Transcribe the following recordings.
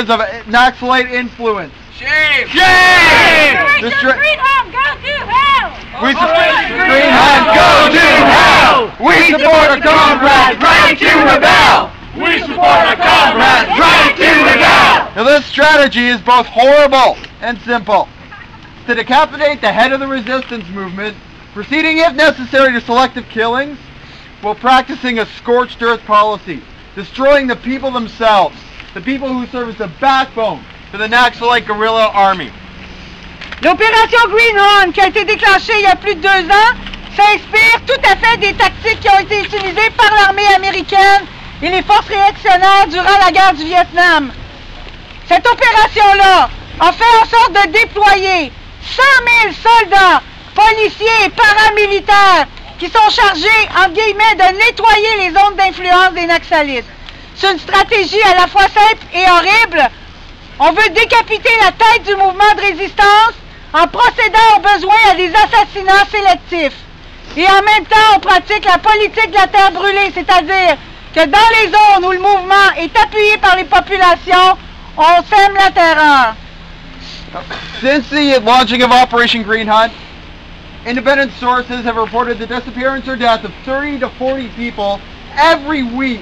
areas of Naxalite influence. Shame! Shame! Operation Greenhand, go to hell! Operation Greenhand, go to hell! We support our comrades' right to rebel! We support our comrades' right to rebel! Now this strategy is both horrible and simple. To decapitate the head of the resistance movement, proceeding if necessary to selective killings, while practicing a scorched earth policy, destroying the people themselves, the people who serve as the backbone to the Naxalite guerrilla army. L'opération Greenhand, qui a été déclenchée il y a plus de 2 ans, s'inspire tout à fait des tactiques qui ont été utilisées par l'armée américaine et les forces réactionnaires durant la guerre du Vietnam. Cette opération-là a fait en sorte de déployer 100 000 soldats, policiers et paramilitaires qui sont chargés, entre guillemets, de nettoyer les zones d'influence des Naxalites. C'est une stratégie à la fois simple et horrible. On veut décapiter la tête du mouvement de résistance en procédant au besoin à des assassinats sélectifs. Et en même temps, on pratique la politique de la terre brûlée, c'est-à-dire que dans les zones où le mouvement est appuyé par les populations, on sème la terreur. Since the launching of Operation Green Hunt, independent sources have reported the disappearance or death of 30 to 40 people every week,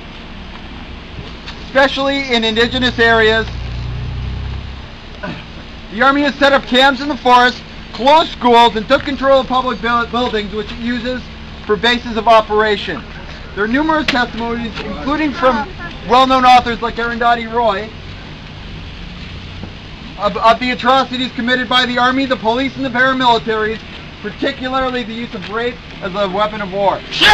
especially in indigenous areas. The Army has set up camps in the forest, closed schools, and took control of public buildings, which it uses for bases of operation. There are numerous testimonies, including from well-known authors like Arundhati Roy, of the atrocities committed by the Army, the police, and the paramilitaries, particularly the use of rape as a weapon of war. Shame!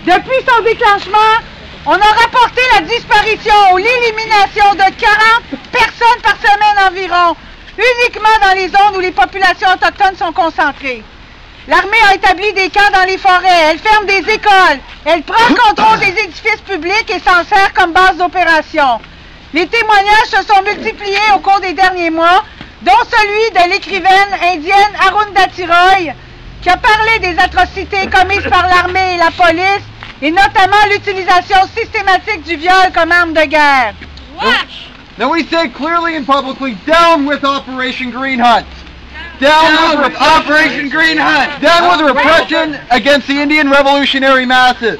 Depuis son déclenchement, on a rapporté la disparition ou l'élimination de 40 personnes par semaine environ, uniquement dans les zones où les populations autochtones sont concentrées. L'armée a établi des camps dans les forêts, elle ferme des écoles, elle prend le contrôle des édifices publics et s'en sert comme base d'opération. Les témoignages se sont multipliés au cours des derniers mois, dont celui de l'écrivaine indienne Arundhati Roy, qui a parlé des atrocités commises par l'armée et la police, et notamment l'utilisation systématique du viol comme arme de guerre. Now we say clearly and publicly, down with Operation Green Hunt. Down with Operation Green Hunt. Down with repression against the Indian revolutionary masses.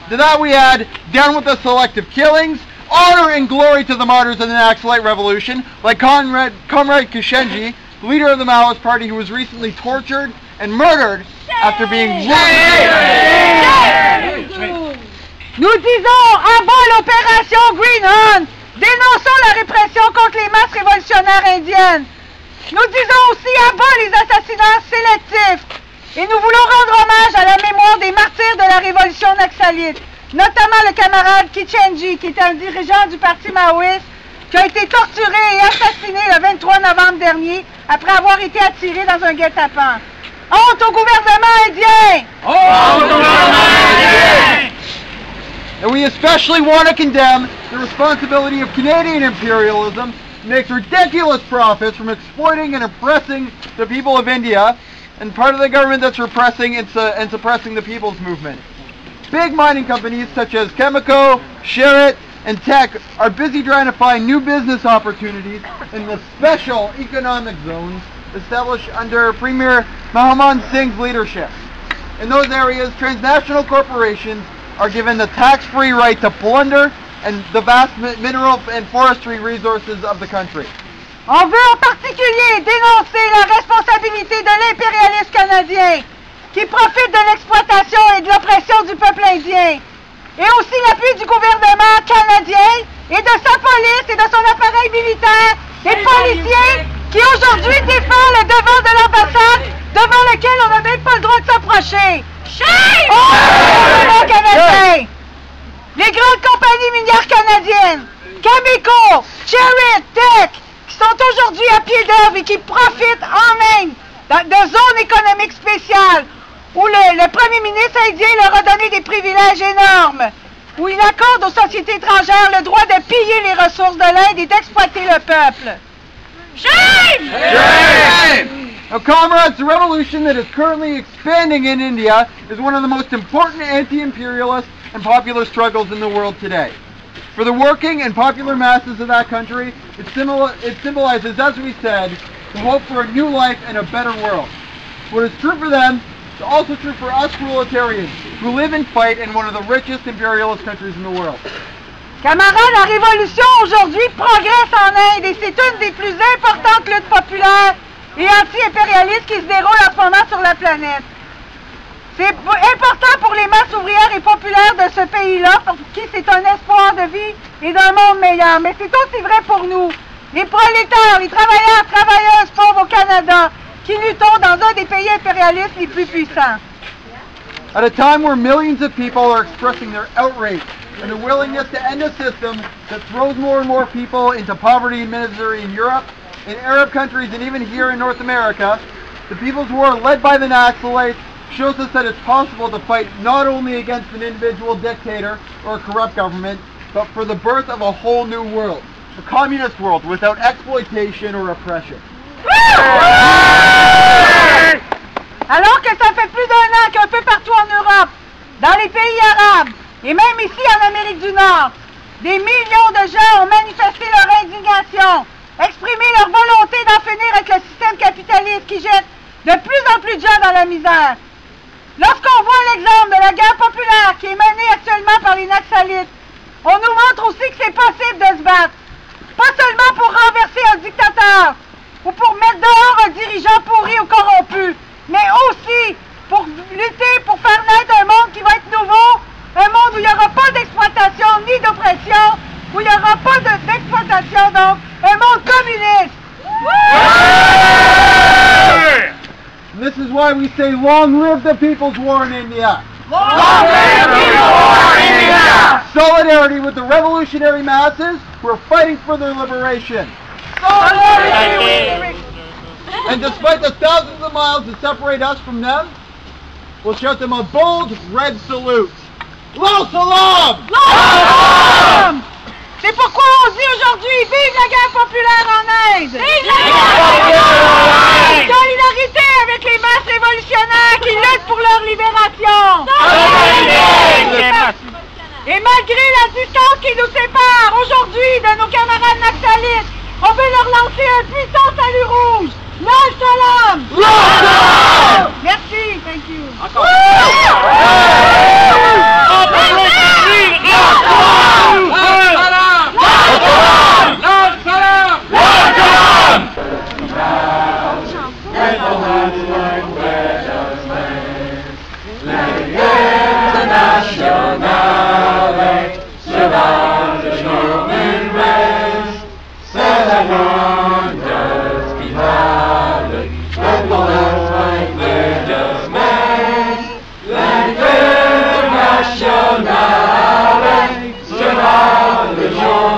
To that we add, down with the selective killings, honor and glory to the martyrs of the Naxalite Revolution, like Comrade Kishenji, leader of the Maoist Party, who was recently tortured and murdered after being Nous disons à bas l'opération Green Hunt. Dénonçons la répression contre les masses révolutionnaires indiennes. Nous disons aussi à bas les assassinats sélectifs. Et nous voulons rendre hommage à la mémoire des martyrs de la révolution naxalite, notamment le camarade Kishenji, qui est un dirigeant du parti maoïste, qui a été torturé et assassiné le 23 novembre dernier après avoir été attiré dans un guet-apens. Honte au gouvernement indien! Honte au gouvernement indien! And we especially want to condemn the responsibility of Canadian imperialism to make ridiculous profits from exploiting and oppressing the people of India, and part of the government that's repressing and suppressing the people's movement. Big mining companies such as Chemico, Sherritt, and Teck are busy trying to find new business opportunities in the special economic zones established under Premier Manmohan Singh's leadership. In those areas, transnational corporations are given the tax-free right to plunder and the vast mineral and forestry resources of the country. On veut en particulier dénoncer la responsabilité de l'impérialisme canadien, qui profite de l'exploitation et de l'oppression du peuple indien, et aussi l'appui du gouvernement canadien et de sa police et de son appareil militaire, des policiers qui aujourd'hui défendent le devant de l'ambassade devant lequel on n'a même pas le droit de s'approcher. Shame! Oh, gouvernement canadien! Les grandes compagnies minières canadiennes, Cameco, Sherritt, Teck, qui sont aujourd'hui à pied d'œuvre et qui profitent en Inde de zones économiques spéciales, où le premier ministre indien leur a donné des privilèges énormes, où il accorde aux sociétés étrangères le droit de piller les ressources de l'Inde et d'exploiter le peuple. Shame! Shame! Now, comrades, the revolution that is currently expanding in India is one of the most important anti-imperialist and popular struggles in the world today. For the working and popular masses of that country, it symbolizes, as we said, the hope for a new life and a better world. What is true for them is also true for us proletarians, who live and fight in one of the richest imperialist countries in the world. Camarades, la révolution aujourd'hui progresse en Inde et c'est une des plus importantes luttes populaires et anti-impérialistes qui se déroulent en ce moment sur la planète. C'est important pour les masses ouvrières et populaires de ce pays-là, pour qui c'est un espoir de vie et d'un monde meilleur. Mais c'est aussi vrai pour nous, les prolétaires, les travailleurs, travailleuses pauvres au Canada, qui luttons dans un des pays impérialistes les plus puissants. At a time where millions of people are expressing their outrage and a willingness to end a system that throws more and more people into poverty and misery in Europe, in Arab countries, and even here in North America, the People's War led by the Naxalites shows us that it's possible to fight not only against an individual dictator or a corrupt government, but for the birth of a whole new world, a communist world without exploitation or oppression. Alors que ça fait plus d'un an qu'un peu partout en Europe, dans les pays arabes, et même ici en Amérique du Nord, des millions de gens ont manifesté leur indignation, exprimé leur volonté d'en finir avec le système capitaliste qui jette de plus en plus de gens dans la misère. Lorsqu'on voit l'exemple de la guerre populaire qui est menée actuellement par les Naxalites, on nous montre aussi que c'est possible de se battre. Pas seulement pour renverser un dictateur ou pour mettre dehors un dirigeant pourri ou corrompu, mais aussi pour lutter, pour faire naître un monde qui va être nouveau, un monde où il n'y aura pas d'exploitation ni d'oppression, où il n'y aura pas d'exploitation, donc un monde communiste. This is why we say, long live the People's War in India. Long live the People's War in India! Solidarity with the revolutionary masses who are fighting for their liberation. And despite the thousands of miles that separate us from them, we'll shout them a bold red salute. Lo Salam! Lo Salam! C'est pourquoi on dit aujourd'hui, vive la guerre populaire en Inde! Vive la guerre populaire! Solidarité avec les masses révolutionnaires qui luttent pour leur libération! Et malgré la distance qui nous sépare aujourd'hui de nos camarades naxalites, on veut leur lancer un puissant salut rouge! Lo Salam! Lo Salam! Merci, thank you. Nationale, cela le jour.